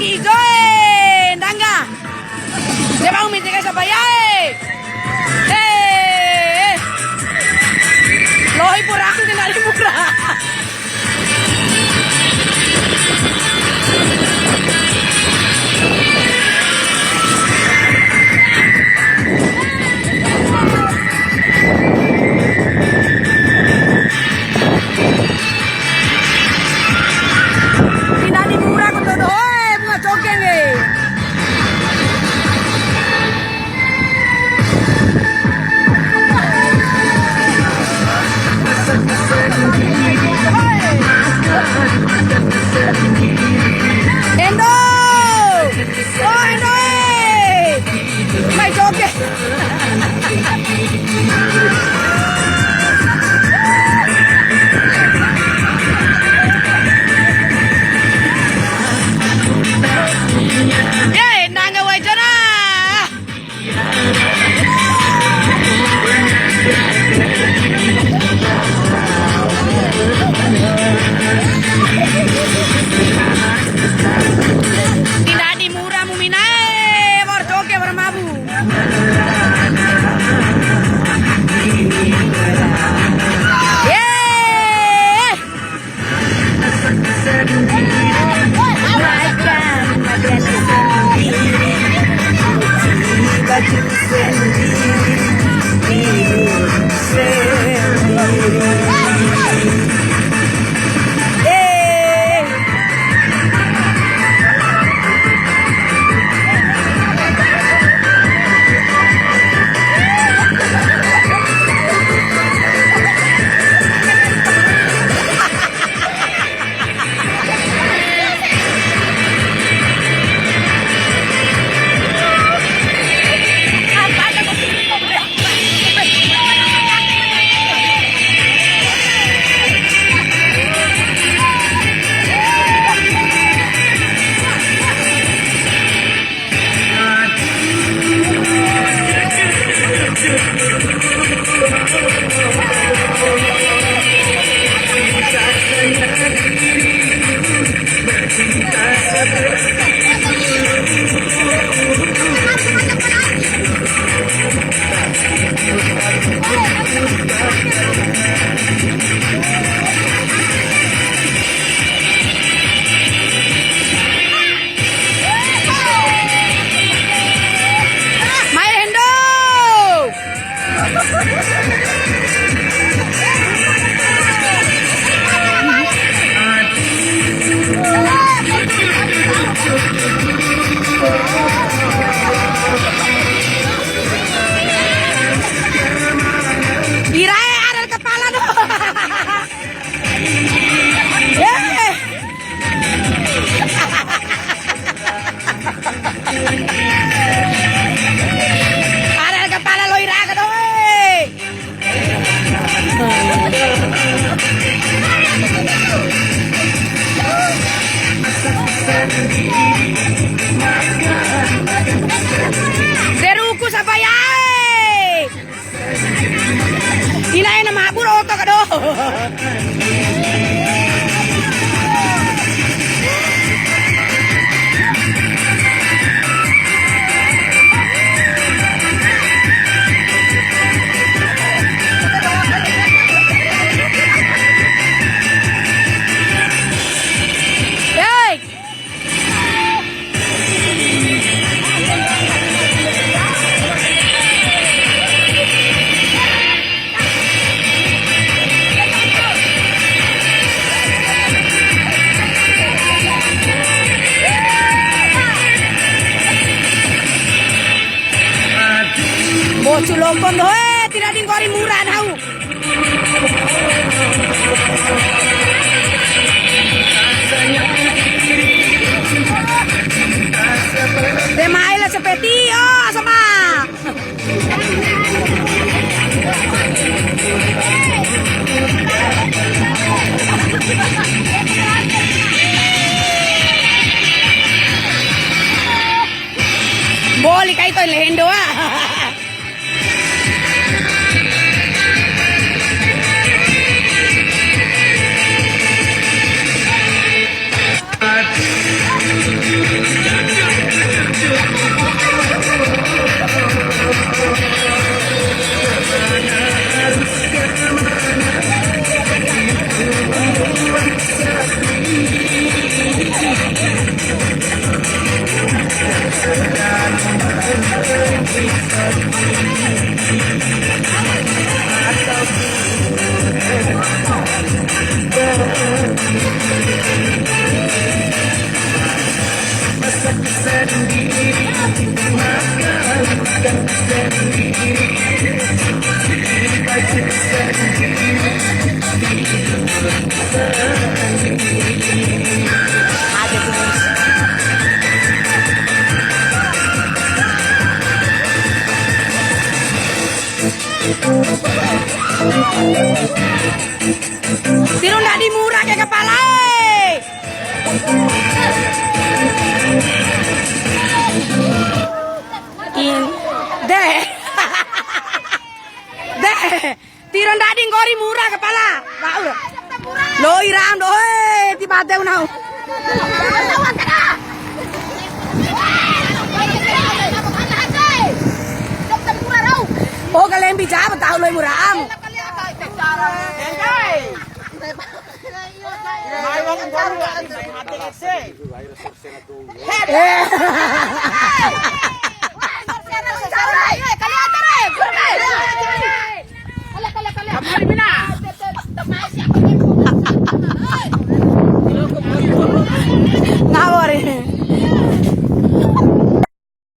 hijau Ndangga. Dia mau minta ke siapa ya? Lohi purang tinali murah. Tinali murah kau tu, bunga cokeng ni. Endo! Oh, Endo! Mai joget. Ye, nanga wajana. Tidak di murah muminae, warjoke warmabu. Yeay! Mai Hendo! Irae ada kepala doh. Yeay. Ada kepala lo iraga doh. Seruku siapa ya? Inain nama abur otak aduh. Hey! Bocul lompon doh, tidak dingkori murah tahu. Demailah seperti oh sama. Boleh kayak itu lehendo ah. Tiro ndak dimurah ke kepala. Deh. Deh. Tiro ndak di ngori murah kepala. Pak udah. Lo iram do ti bate unau. Oh kalian bicara tahu lo muram. Mai wong